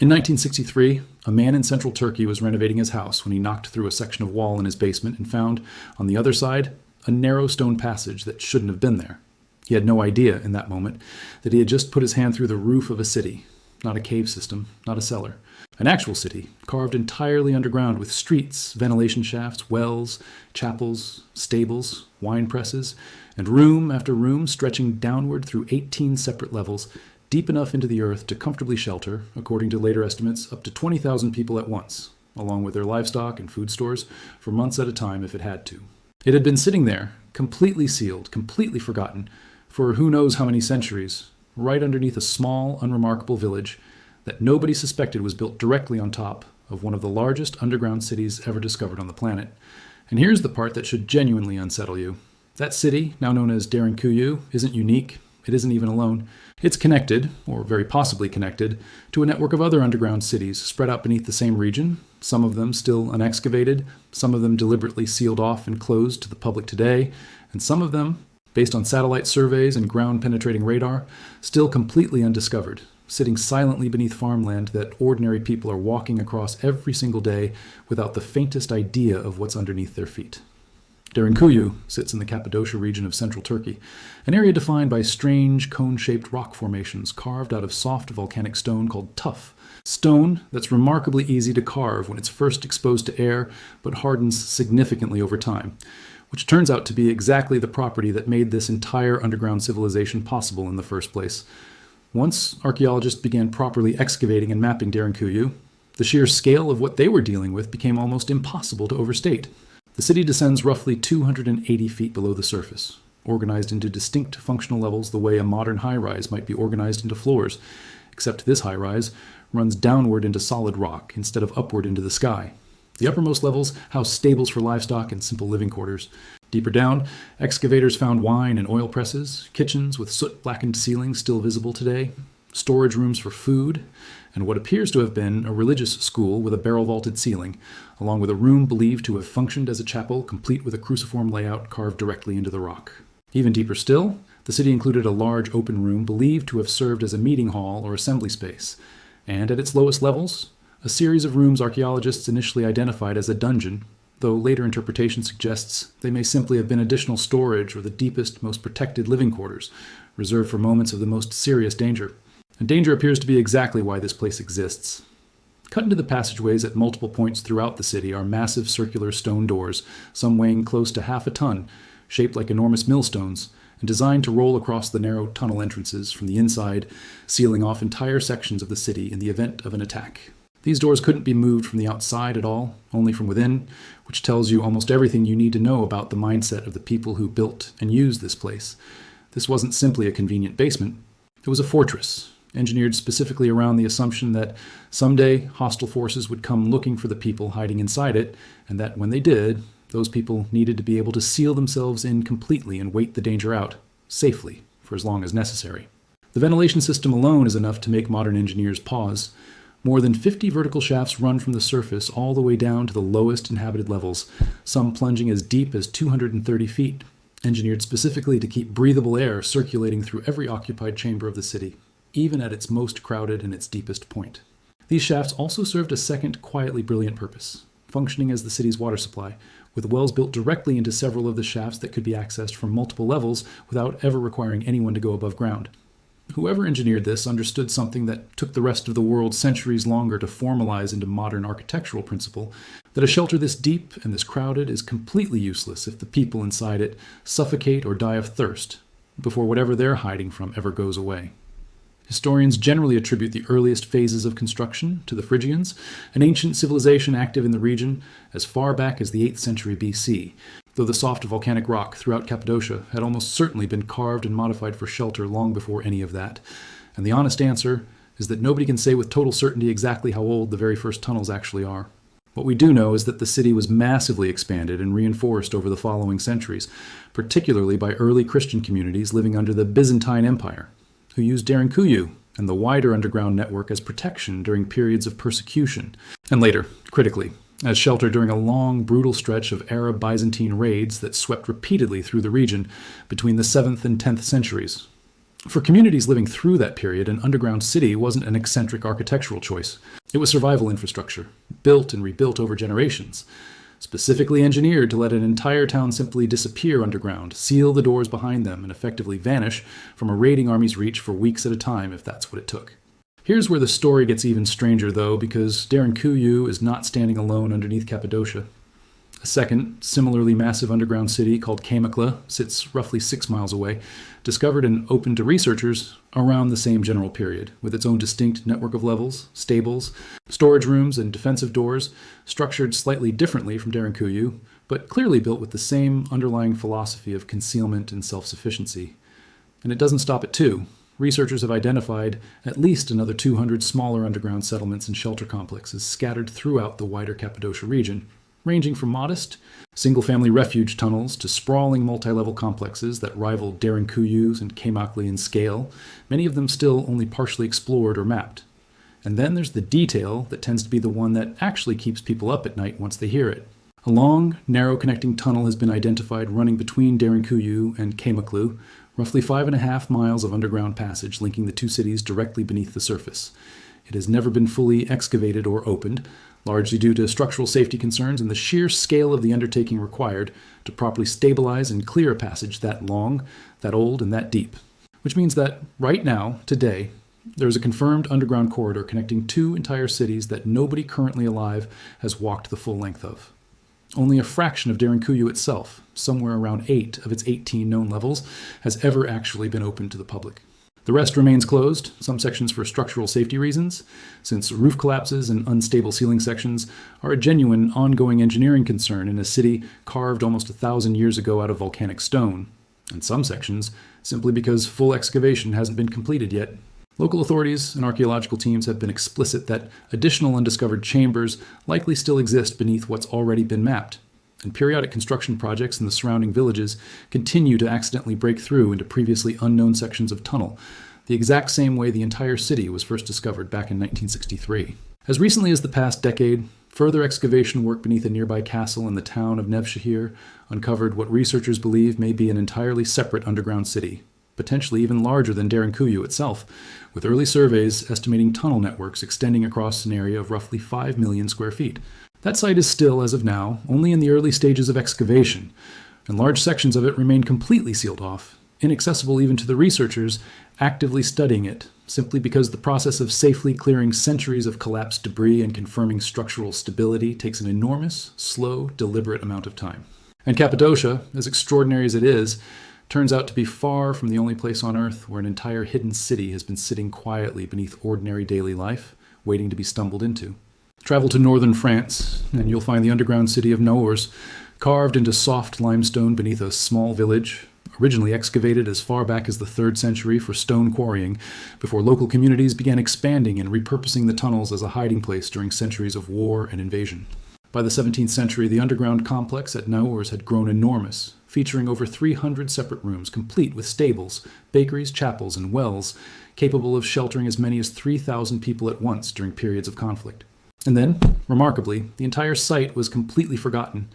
In 1963, a man in central Turkey was renovating his house when he knocked through a section of wall in his basement and found, on the other side, a narrow stone passage that shouldn't have been there. He had no idea, in that moment, that he had just put his hand through the roof of a city, not a cave system, not a cellar. An actual city, carved entirely underground with streets, ventilation shafts, wells, chapels, stables, wine presses, and room after room stretching downward through 18 separate levels, deep enough into the earth to comfortably shelter, according to later estimates, up to 20,000 people at once, along with their livestock and food stores, for months at a time if it had to. It had been sitting there, completely sealed, completely forgotten, for who knows how many centuries, right underneath a small, unremarkable village that nobody suspected was built directly on top of one of the largest underground cities ever discovered on the planet. And here's the part that should genuinely unsettle you. That city, now known as Derinkuyu, isn't unique. It isn't even alone. It's connected, or very possibly connected, to a network of other underground cities spread out beneath the same region, some of them still unexcavated, some of them deliberately sealed off and closed to the public today, and some of them, based on satellite surveys and ground-penetrating radar, still completely undiscovered, sitting silently beneath farmland that ordinary people are walking across every single day without the faintest idea of what's underneath their feet. Derinkuyu sits in the Cappadocia region of central Turkey, an area defined by strange cone-shaped rock formations carved out of soft volcanic stone called tuff, stone that's remarkably easy to carve when it's first exposed to air but hardens significantly over time, which turns out to be exactly the property that made this entire underground civilization possible in the first place. Once archaeologists began properly excavating and mapping Derinkuyu, the sheer scale of what they were dealing with became almost impossible to overstate. The city descends roughly 280 feet below the surface, organized into distinct functional levels the way a modern high-rise might be organized into floors, except this high-rise runs downward into solid rock instead of upward into the sky. The uppermost levels house stables for livestock and simple living quarters. Deeper down, excavators found wine and oil presses, kitchens with soot-blackened ceilings still visible today, storage rooms for food, and what appears to have been a religious school with a barrel-vaulted ceiling, along with a room believed to have functioned as a chapel, complete with a cruciform layout carved directly into the rock. Even deeper still, the city included a large open room believed to have served as a meeting hall or assembly space, and at its lowest levels, a series of rooms archaeologists initially identified as a dungeon, though later interpretation suggests they may simply have been additional storage or the deepest, most protected living quarters, reserved for moments of the most serious danger. And danger appears to be exactly why this place exists. Cut into the passageways at multiple points throughout the city are massive circular stone doors, some weighing close to half a ton, shaped like enormous millstones, and designed to roll across the narrow tunnel entrances from the inside, sealing off entire sections of the city in the event of an attack. These doors couldn't be moved from the outside at all, only from within, which tells you almost everything you need to know about the mindset of the people who built and used this place. This wasn't simply a convenient basement. It was a fortress, engineered specifically around the assumption that someday hostile forces would come looking for the people hiding inside it, and that when they did, those people needed to be able to seal themselves in completely and wait the danger out, safely, for as long as necessary. The ventilation system alone is enough to make modern engineers pause. More than 50 vertical shafts run from the surface all the way down to the lowest inhabited levels, some plunging as deep as 230 feet, engineered specifically to keep breathable air circulating through every occupied chamber of the city, even at its most crowded and its deepest point. These shafts also served a second, quietly brilliant purpose, functioning as the city's water supply, with wells built directly into several of the shafts that could be accessed from multiple levels without ever requiring anyone to go above ground. Whoever engineered this understood something that took the rest of the world centuries longer to formalize into modern architectural principle, that a shelter this deep and this crowded is completely useless if the people inside it suffocate or die of thirst before whatever they're hiding from ever goes away. Historians generally attribute the earliest phases of construction to the Phrygians, an ancient civilization active in the region as far back as the 8th century BC, though the soft volcanic rock throughout Cappadocia had almost certainly been carved and modified for shelter long before any of that. And the honest answer is that nobody can say with total certainty exactly how old the very first tunnels actually are. What we do know is that the city was massively expanded and reinforced over the following centuries, particularly by early Christian communities living under the Byzantine Empire, who used Derinkuyu and the wider underground network as protection during periods of persecution, and later, critically, as shelter during a long, brutal stretch of Arab-Byzantine raids that swept repeatedly through the region between the 7th and 10th centuries. For communities living through that period, an underground city wasn't an eccentric architectural choice. It was survival infrastructure, built and rebuilt over generations, specifically engineered to let an entire town simply disappear underground, seal the doors behind them, and effectively vanish from a raiding army's reach for weeks at a time if that's what it took. Here's where the story gets even stranger, though, because Derinkuyu is not standing alone underneath Cappadocia. A second, similarly massive underground city called Kaymaklı sits roughly 6 miles away, discovered and open to researchers around the same general period, with its own distinct network of levels, stables, storage rooms, and defensive doors, structured slightly differently from Derinkuyu, but clearly built with the same underlying philosophy of concealment and self-sufficiency. And it doesn't stop at 2. Researchers have identified at least another 200 smaller underground settlements and shelter complexes scattered throughout the wider Cappadocia region, ranging from modest, single-family refuge tunnels to sprawling multi-level complexes that rival Derinkuyu's and Kaymaklı in scale, many of them still only partially explored or mapped. And then there's the detail that tends to be the one that actually keeps people up at night once they hear it. A long, narrow connecting tunnel has been identified running between Derinkuyu and Kaymaklı, roughly 5.5 miles of underground passage linking the two cities directly beneath the surface. It has never been fully excavated or opened, largely due to structural safety concerns and the sheer scale of the undertaking required to properly stabilize and clear a passage that long, that old, and that deep. Which means that right now, today, there is a confirmed underground corridor connecting 2 entire cities that nobody currently alive has walked the full length of. Only a fraction of Derinkuyu itself, somewhere around 8 of its 18 known levels, has ever actually been open to the public. The rest remains closed, some sections for structural safety reasons, since roof collapses and unstable ceiling sections are a genuine, ongoing engineering concern in a city carved almost 1,000 years ago out of volcanic stone, and some sections simply because full excavation hasn't been completed yet. Local authorities and archaeological teams have been explicit that additional undiscovered chambers likely still exist beneath what's already been mapped, and periodic construction projects in the surrounding villages continue to accidentally break through into previously unknown sections of tunnel, the exact same way the entire city was first discovered back in 1963. As recently as the past decade, further excavation work beneath a nearby castle in the town of Nevşehir uncovered what researchers believe may be an entirely separate underground city, potentially even larger than Derinkuyu itself, with early surveys estimating tunnel networks extending across an area of roughly 5 million square feet. That site is still, as of now, only in the early stages of excavation, and large sections of it remain completely sealed off, inaccessible even to the researchers actively studying it, simply because the process of safely clearing centuries of collapsed debris and confirming structural stability takes an enormous, slow, deliberate amount of time. And Cappadocia, as extraordinary as it is, turns out to be far from the only place on Earth where an entire hidden city has been sitting quietly beneath ordinary daily life, waiting to be stumbled into. Travel to northern France, and you'll find the underground city of Naurs, carved into soft limestone beneath a small village, originally excavated as far back as the 3rd century for stone quarrying, before local communities began expanding and repurposing the tunnels as a hiding place during centuries of war and invasion. By the 17th century, the underground complex at Naurs had grown enormous, featuring over 300 separate rooms, complete with stables, bakeries, chapels, and wells, capable of sheltering as many as 3,000 people at once during periods of conflict. And then, remarkably, the entire site was completely forgotten,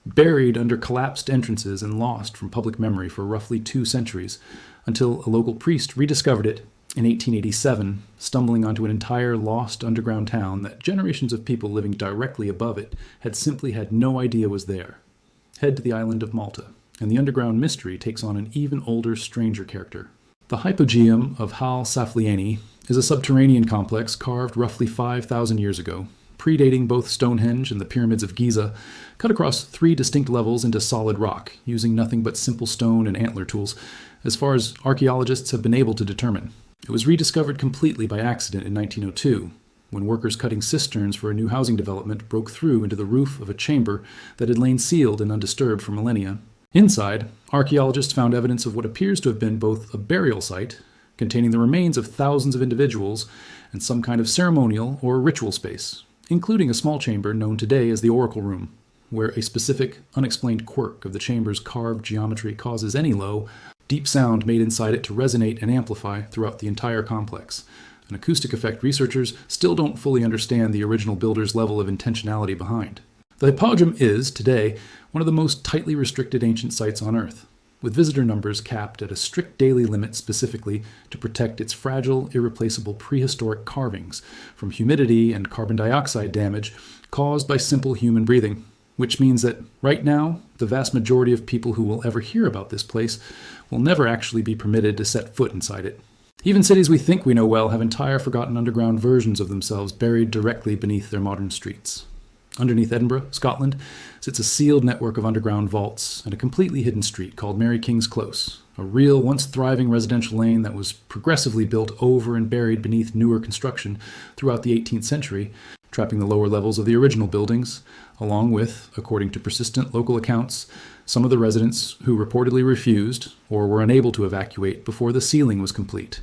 buried under collapsed entrances and lost from public memory for roughly 2 centuries, until a local priest rediscovered it in 1887, stumbling onto an entire lost underground town that generations of people living directly above it had simply had no idea was there. Head to the island of Malta, and the underground mystery takes on an even older, stranger character. The hypogeum of Hal Saflieni is a subterranean complex carved roughly 5,000 years ago, predating both Stonehenge and the pyramids of Giza, cut across 3 distinct levels into solid rock, using nothing but simple stone and antler tools, as far as archaeologists have been able to determine. It was rediscovered completely by accident in 1902, when workers cutting cisterns for a new housing development broke through into the roof of a chamber that had lain sealed and undisturbed for millennia. Inside, archaeologists found evidence of what appears to have been both a burial site, containing the remains of thousands of individuals, and some kind of ceremonial or ritual space, including a small chamber known today as the Oracle Room, where a specific, unexplained quirk of the chamber's carved geometry causes any low, deep sound made inside it to resonate and amplify throughout the entire complex, an acoustic effect researchers still don't fully understand the original builder's level of intentionality behind. The hypogeum is, today, one of the most tightly restricted ancient sites on Earth. with visitor numbers capped at a strict daily limit specifically to protect its fragile, irreplaceable prehistoric carvings from humidity and carbon dioxide damage caused by simple human breathing, which means that right now, the vast majority of people who will ever hear about this place will never actually be permitted to set foot inside it. Even cities we think we know well have entire forgotten underground versions of themselves buried directly beneath their modern streets. Underneath Edinburgh, Scotland, sits a sealed network of underground vaults and a completely hidden street called Mary King's Close, a real, once thriving residential lane that was progressively built over and buried beneath newer construction throughout the 18th century, trapping the lower levels of the original buildings, along with, according to persistent local accounts, some of the residents who reportedly refused or were unable to evacuate before the ceiling was complete.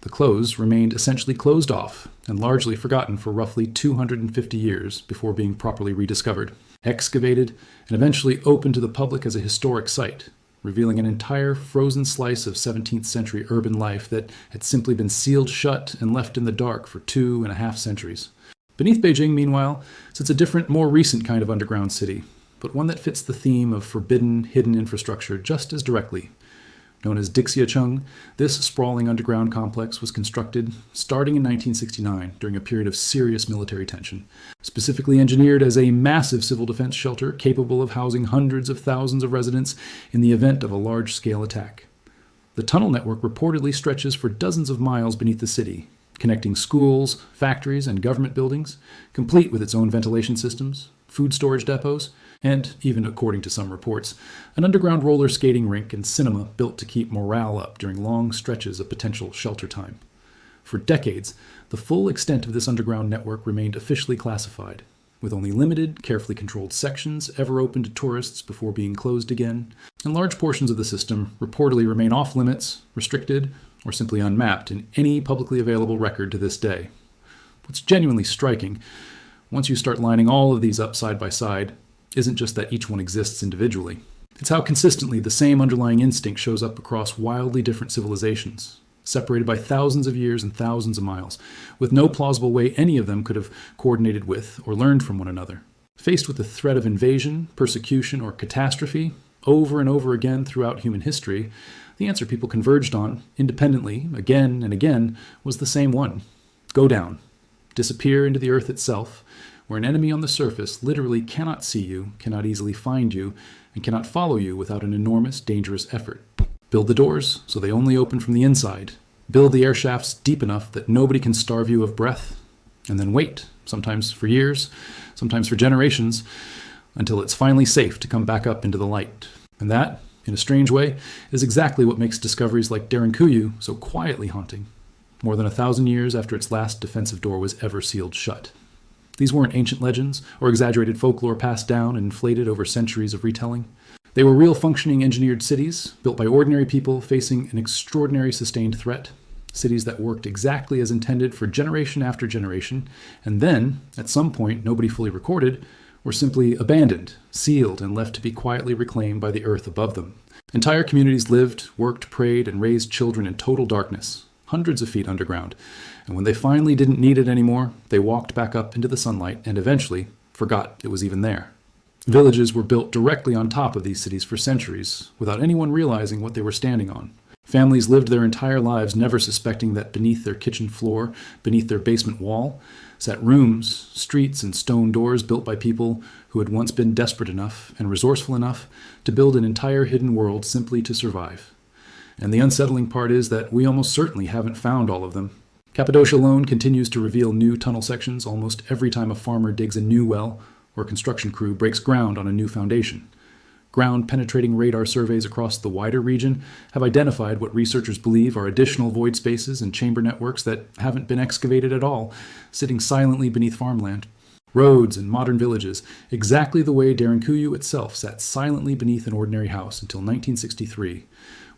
The close remained essentially closed off and largely forgotten for roughly 250 years before being properly rediscovered, excavated, and eventually opened to the public as a historic site, revealing an entire frozen slice of 17th century urban life that had simply been sealed shut and left in the dark for 2.5 centuries. Beneath Beijing, meanwhile, sits a different, more recent kind of underground city, but one that fits the theme of forbidden, hidden infrastructure just as directly. Known as Dixiacheng, this sprawling underground complex was constructed starting in 1969 during a period of serious military tension, specifically engineered as a massive civil defense shelter capable of housing hundreds of thousands of residents in the event of a large-scale attack. The tunnel network reportedly stretches for dozens of miles beneath the city, connecting schools, factories, and government buildings, complete with its own ventilation systems, food storage depots, and, even according to some reports, an underground roller skating rink and cinema built to keep morale up during long stretches of potential shelter time. For decades, the full extent of this underground network remained officially classified, with only limited, carefully controlled sections ever open to tourists before being closed again, and large portions of the system reportedly remain off-limits, restricted, or simply unmapped in any publicly available record to this day. What's genuinely striking, once you start lining all of these up side by side, isn't just that each one exists individually. It's how consistently the same underlying instinct shows up across wildly different civilizations, separated by thousands of years and thousands of miles, with no plausible way any of them could have coordinated with or learned from one another. Faced with the threat of invasion, persecution, or catastrophe, over and over again throughout human history, the answer people converged on, independently, again and again, was the same one. Go down. Disappear into the earth itself, where an enemy on the surface literally cannot see you, cannot easily find you, and cannot follow you without an enormous, dangerous effort. Build the doors so they only open from the inside. Build the air shafts deep enough that nobody can starve you of breath. And then wait, sometimes for years, sometimes for generations, until it's finally safe to come back up into the light. And that, in a strange way, is exactly what makes discoveries like Derinkuyu so quietly haunting, more than 1,000 years after its last defensive door was ever sealed shut. These weren't ancient legends or exaggerated folklore passed down and inflated over centuries of retelling. They were real functioning engineered cities, built by ordinary people facing an extraordinary sustained threat, cities that worked exactly as intended for generation after generation, and then, at some point nobody fully recorded, were simply abandoned, sealed, and left to be quietly reclaimed by the earth above them. Entire communities lived, worked, prayed, and raised children in total darkness, hundreds of feet underground, and when they finally didn't need it anymore, they walked back up into the sunlight and eventually forgot it was even there. Villages were built directly on top of these cities for centuries, without anyone realizing what they were standing on. Families lived their entire lives never suspecting that beneath their kitchen floor, beneath their basement wall, sat rooms, streets, and stone doors built by people who had once been desperate enough and resourceful enough to build an entire hidden world simply to survive. And the unsettling part is that we almost certainly haven't found all of them. Cappadocia alone continues to reveal new tunnel sections almost every time a farmer digs a new well or a construction crew breaks ground on a new foundation. Ground-penetrating radar surveys across the wider region have identified what researchers believe are additional void spaces and chamber networks that haven't been excavated at all, sitting silently beneath farmland. Roads and modern villages, exactly the way Derinkuyu itself sat silently beneath an ordinary house until 1963,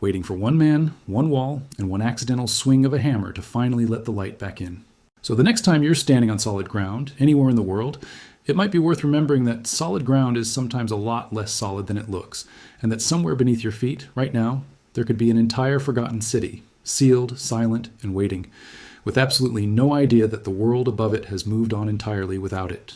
waiting for one man, one wall, and one accidental swing of a hammer to finally let the light back in. So the next time you're standing on solid ground, anywhere in the world, it might be worth remembering that solid ground is sometimes a lot less solid than it looks, and that somewhere beneath your feet, right now, there could be an entire forgotten city, sealed, silent, and waiting, with absolutely no idea that the world above it has moved on entirely without it.